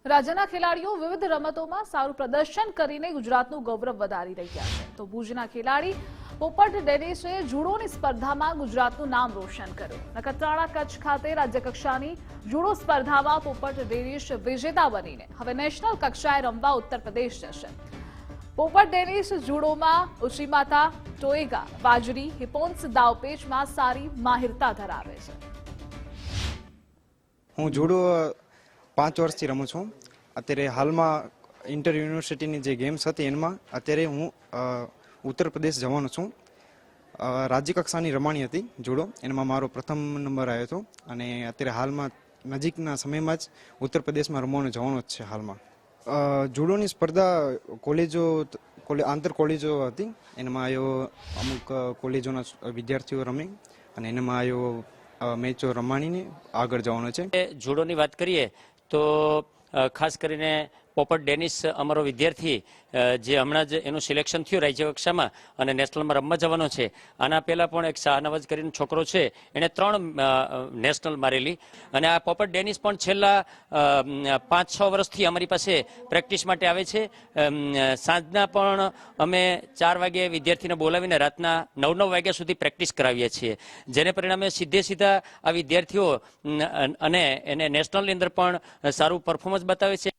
રાજ્યના ખેલાડીઓ વિવિધ રમતોમાં સારું પ્રદર્શન કરીને ગુજરાતનું ગૌરવ વધારી રહ્યા છે તો ભુજના ખેલાડી પોપટ ડેનિસે જુડોની સ્પર્ધામાં ગુજરાતનું નામ રોશન કર્યું. નખત્રાણા કચ્છ ખાતે રાજ્યકક્ષાની જુડો સ્પર્ધામાં પોપટ ડેનિસ વિજેતા બનીને હવે નેશનલ કક્ષાએ રમવા ઉત્તર પ્રદેશ જશે. પોપટ ડેનિસ જુડોમાં ઉચીમાતા, ટોએગા, બાજરી, હિપોન્સ દાવપેચમાં સારી માહિરતા ધરાવે છે. હું જુડો 5 વર્ષથી રમું છું. અત્યારે હાલમાં ઇન્ટર યુનિવર્સિટીની જે ગેમ્સ હતી એમાં અત્યારે હું ઉત્તર પ્રદેશ જવાનો છું. રાજ્ય કક્ષાની રમાણી હતી જુડો, એમાં મારો પ્રથમ નંબર આવ્યો હતો અને અત્યારે હાલમાં નજીકના સમયમાં જ ઉત્તર પ્રદેશમાં રમવાનું જવાનું જ છે. હાલમાં જુડોની સ્પર્ધા આંતર કોલેજો હતી, એમાં આવ્યો અમુક કોલેજોના વિદ્યાર્થીઓ રમે અને એનામાં આવ્યો મેચો રમાણીને આગળ જવાનો છે. જુડોની વાત કરીએ તો ખાસ કરીને પોપટ ડેનિસ અમારો વિદ્યાર્થી જે હમણાં જ એનું સિલેક્શન થયું રાજ્ય કક્ષામાં અને નેશનલમાં રમવા જવાનો છે. આના પહેલાં પણ એક શાહનવાજ કરીને છોકરો છે, એણે 3 નેશનલ મારેલી અને આ પોપટ ડેનિસ પણ છેલ્લા 5-6 વર્ષથી અમારી પાસે પ્રેક્ટિસ માટે આવે છે. સાંજના પણ અમે 4 વાગે વિદ્યાર્થીને બોલાવીને રાતના 9 વાગ્યા સુધી પ્રેક્ટિસ કરાવીએ છીએ, જેને પરિણામે સીધા આ વિદ્યાર્થીઓ અને એને નેશનલની અંદર પણ સારું પરફોર્મન્સ બતાવે છે.